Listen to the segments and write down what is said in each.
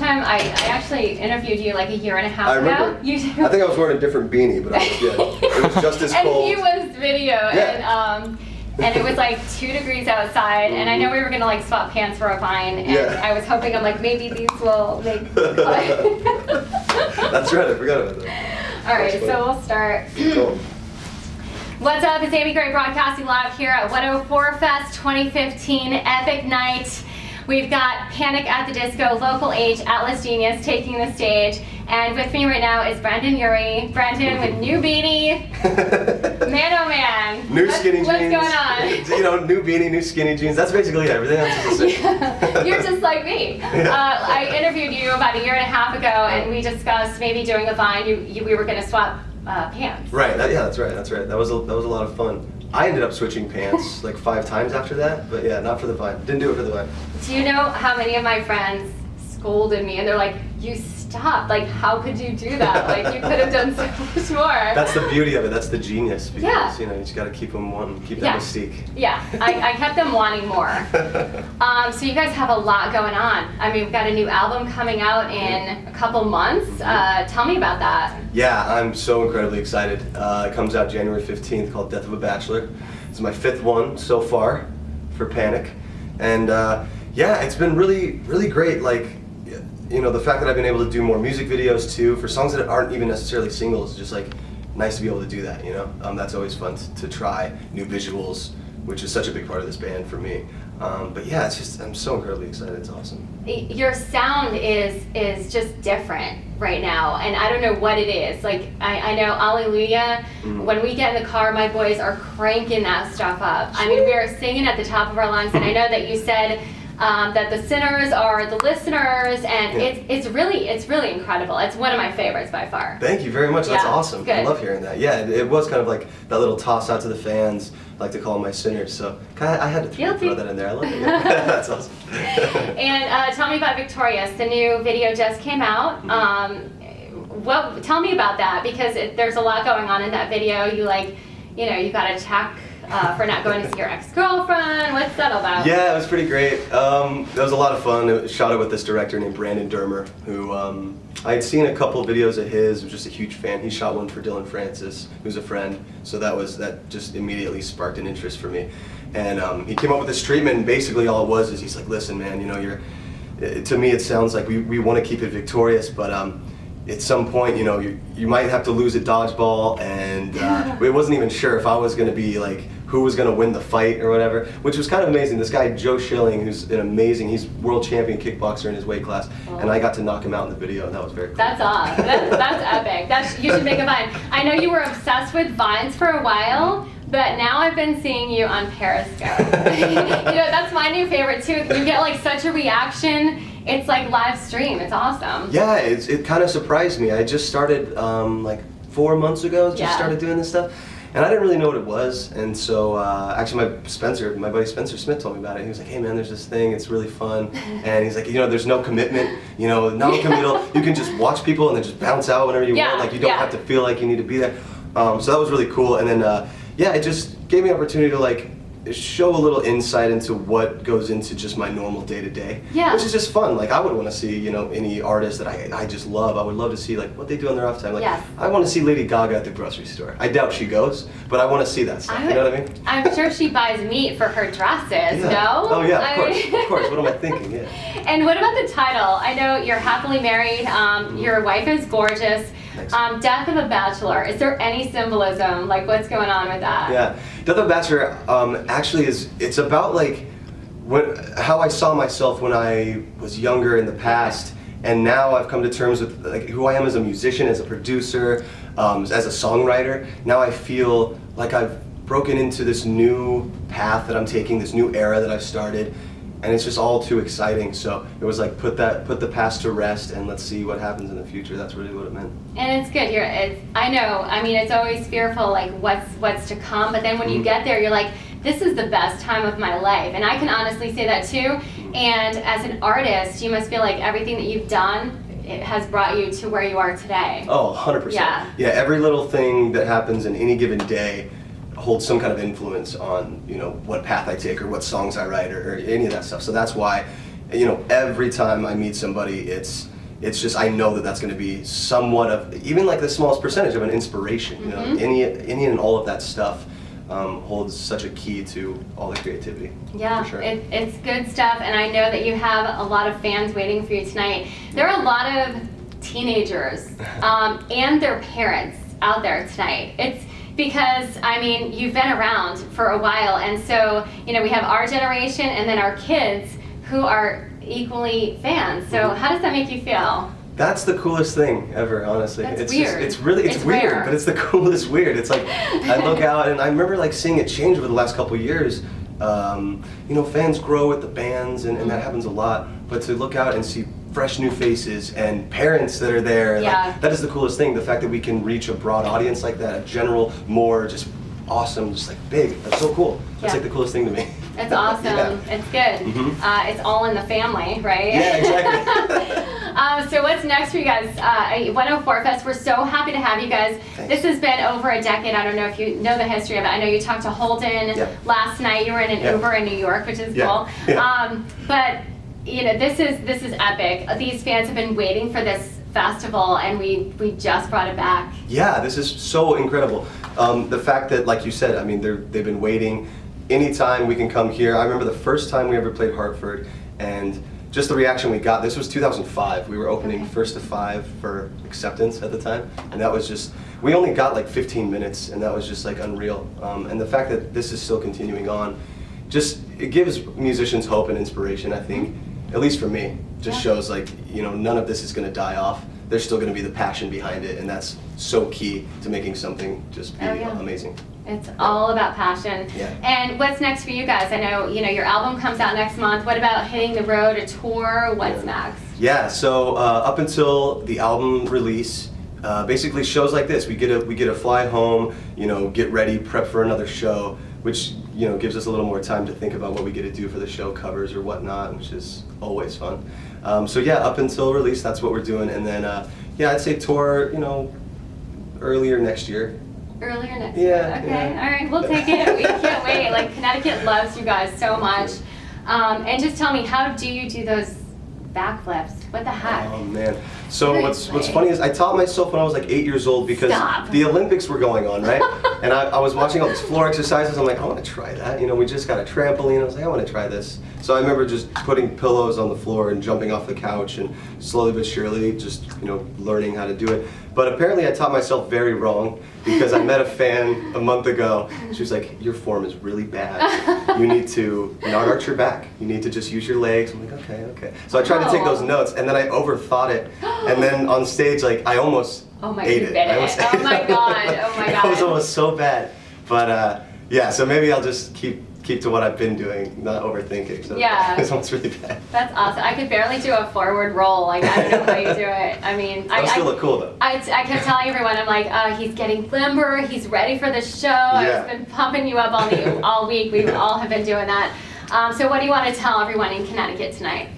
time I actually interviewed you like a year and a half ago. I remember. You do. I think I was wearing a different beanie, but it was just as and cold. he was video, Yeah. and it was like 2 degrees outside, and I know we were gonna like swap pants for a vine, and I was hoping, I'm like, maybe these will make the cut. That's right, I forgot about that. All right, so we'll start. Cool. What's up? It's Amy Gray broadcasting live here at 104 Fest 2015 Epic Night. We've got Panic at the Disco, Local H, Atlas Genius taking the stage. And with me right now is Brendon Urie. Brendon with new beanie. Man, oh man. New skinny jeans. What's going on? You know, new beanie, new skinny jeans. That's basically everything else is the same. Yeah, you're just like me. I interviewed you about a year and a half ago, and we discussed maybe doing a Vine. We were going to swap pants. Right, that's right. That was a lot of fun. I ended up switching pants like 5 times after that, but yeah, not for the Vine. Didn't do it for the Vine. Do you know how many of my friends scolded me and they're like, you stopped, like how could you do that? Like you could have done so much more. That's the beauty of it, that's the genius, because you know, you just gotta keep them wanting, keep that mystique. Yeah, I kept them wanting more. So you guys have a lot going on. I mean, we've got a new album coming out in a couple months. Tell me about that. Yeah, I'm so incredibly excited. It comes out January 15th, called Death of a Bachelor. It's my 5th one so far for Panic. And yeah, it's been really, really great. Like, you know, the fact that I've been able to do more music videos too, for songs that aren't even necessarily singles, is just like nice to be able to do that, you know? That's always fun to try new visuals, which is such a big part of this band for me. But yeah, it's just, I'm so incredibly excited, it's awesome. Your sound is just different right now, and I don't know what it is. Like, I know Alleluia, when we get in the car, my boys are cranking that stuff up. I mean, we are singing at the top of our lungs, and I know that you said that the sinners are the listeners, and it's really incredible. It's one of my favorites by far. Thank you very much. That's awesome. Good. I love hearing that. Yeah, it was kind of like that little toss out to the fans. I like to call them my sinners. So I had to throw that in there. I love it. Yeah. That's awesome. And tell me about Victorious. The new video just came out. Well, tell me about that, because there's a lot going on in that video. You you got to check. For not going to see your ex-girlfriend. What's that all about? Yeah, it was pretty great. It was a lot of fun. Shot it with this director named Brendon Urie, who I had seen a couple of videos of his. Was just a huge fan. He shot one for Dylan Francis, who's a friend. So that just immediately sparked an interest for me. And he came up with this treatment. And basically, all it was is he's like, "Listen, man, you know, to me it sounds like we want to keep it victorious, but at some point, you know, you might have to lose at dodgeball," and it wasn't even sure if I was going to be like, who was going to win the fight or whatever, which was kind of amazing. This guy, Joe Schilling, who's he's world champion kickboxer in his weight class, and I got to knock him out in the video, and that was very cool. That's awesome. That's epic. You should make a Vine. I know you were obsessed with Vines for a while, but now I've been seeing you on Periscope. You know, that's my new favorite too. You get like such a reaction. It's like live stream. It's awesome. Yeah, it kind of surprised me. I just started like 4 months ago. Started doing this stuff, and I didn't really know what it was. And so actually, my buddy Spencer Smith told me about it. He was like, "Hey man, there's this thing. It's really fun." And he's like, "You know, there's no commitment. You know, non-committal. You can just watch people and then just bounce out whenever you want. Like you don't have to feel like you need to be there." So that was really cool. And then yeah, it just gave me an opportunity to like show a little insight into what goes into just my normal day-to-day, which is just fun. Like I would want to see, you know, any artist that I just love. I would love to see like what they do on their off time. Like I want to see Lady Gaga at the grocery store. I doubt she goes, but I want to see that stuff. You know what I mean? I'm sure she buys meat for her dresses. No? Oh yeah, of course. What am I thinking? Yeah. And what about the title? I know you're happily married. Your wife is gorgeous. Death of a Bachelor. Is there any symbolism? Like, what's going on with that? Yeah, Death of a Bachelor actually it's about like how I saw myself when I was younger in the past, and now I've come to terms with like who I am as a musician, as a producer, as a songwriter. Now I feel like I've broken into this new path that I'm taking, this new era that I've started. And it's just all too exciting. So it was like put the past to rest and let's see what happens in the future. That's really what it meant. And it's good. I know. I mean, it's always fearful, like what's to come. But then when you get there, you're like, this is the best time of my life. And I can honestly say that too. And as an artist, you must feel like everything that you've done, it has brought you to where you are today. Oh, 100%. Yeah, every little thing that happens in any given day holds some kind of influence on, you know, what path I take or what songs I write or any of that stuff. So that's why, you know, every time I meet somebody, it's it's just, I know that that's going to be somewhat of, even like the smallest percentage of an inspiration. You know, any and all of that stuff holds such a key to all the creativity. Yeah, for sure. It's good stuff, and I know that you have a lot of fans waiting for you tonight. There are a lot of teenagers and their parents out there tonight. It's because, I mean, you've been around for a while, and so, you know, we have our generation and then our kids who are equally fans. So how does that make you feel? That's the coolest thing ever, honestly. That's it's weird. It's weird, rare. but it's the coolest weird. It's like, I look out and I remember like seeing it change over the last couple of years. You know, fans grow with the bands and that happens a lot, but to look out and see fresh new faces and parents that are there, like, that is the coolest thing. The fact that we can reach a broad audience like that, a general, more just awesome, just like big. That's so cool. That's like the coolest thing to me. It's awesome. It's good. It's all in the family, right? Yeah, exactly. So what's next for you guys? 104 Fest, we're so happy to have you guys. Thanks. This has been over a decade. I don't know if you know the history of it. I know you talked to Holden last night. You were in an Uber in New York, which is cool. But you know, this is epic. These fans have been waiting for this festival, and we just brought it back. Yeah, this is so incredible. The fact that, like you said, I mean, they've been waiting. Anytime we can come here. I remember the first time we ever played Hartford, and just the reaction we got. This was 2005. We were opening first to 5 for acceptance at the time, and that was just, we only got like 15 minutes, and that was just like unreal. And the fact that this is still continuing on, just, it gives musicians hope and inspiration, I think, at least for me. Just shows like, you know, none of this is going to die off. There's still going to be the passion behind it, and that's so key to making something just be amazing. It's all about passion. And what's next for you guys? I know, you know, your album comes out next month. What about hitting the road, a tour? What's next? Yeah, so up until the album release, basically shows like this. We get a fly home, you know, get ready, prep for another show, which, you know, gives us a little more time to think about what we get to do for the show, covers or whatnot, which is always fun. So yeah, up until release, that's what we're doing, and then yeah, I'd say tour, you know, earlier next year. Earlier next year. Okay. All right. We'll take it. We can't wait. Like, Connecticut loves you guys so much. And just tell me, how do you do those backflips? What the heck? Oh man. So what's funny is I taught myself when I was like 8 years old because the Olympics were going on, right? And I was watching all these floor exercises. I'm like, I want to try that. You know, we just got a trampoline. I was like, I want to try this. So I remember just putting pillows on the floor and jumping off the couch and slowly but surely just, you know, learning how to do it. But apparently I taught myself very wrong because I met a fan a month ago. She was like, your form is really bad. You need to not arch your back. You need to just use your legs. I'm like, okay. So I tried to take those notes, and then I overthought it. And then on stage, like, I almost ate it. Oh my god. It was almost so bad. But yeah, so maybe I'll just keep to what I've been doing, not overthinking. So this one's really bad. That's awesome. I could barely do a forward roll. Like, I don't know how you do it. I mean, I still look cool though. I kept telling everyone, I'm like, he's getting limber. He's ready for the show. I've been pumping you up all week. We all have been doing that. So what do you want to tell everyone in Connecticut tonight?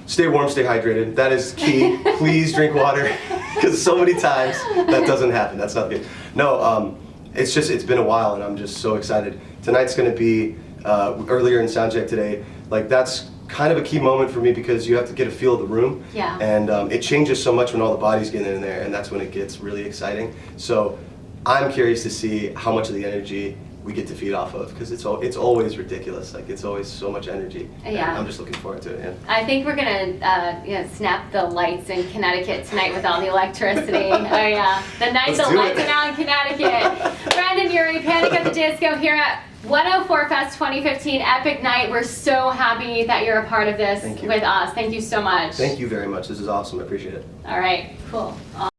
Stay warm, stay hydrated. That is key. Please drink water, because so many times that doesn't happen. That's not good. No, it's been a while, and I'm just so excited. Tonight's going to be earlier in soundcheck today. Like, that's kind of a key moment for me because you have to get a feel of the room. And it changes so much when all the bodies get in there, and that's when it gets really exciting. So I'm curious to see how much of the energy we get to feed off of, because it's always ridiculous. Like, it's always so much energy. I'm just looking forward to it. I think we're gonna snap the lights in Connecticut tonight with all the electricity. The night the lights are out in Connecticut. Brendon Urie, Panic at the Disco here at 104 Fest 2015, epic night. We're so happy that you're a part of this with us. Thank you so much. Thank you very much. This is awesome. I appreciate it. All right, cool.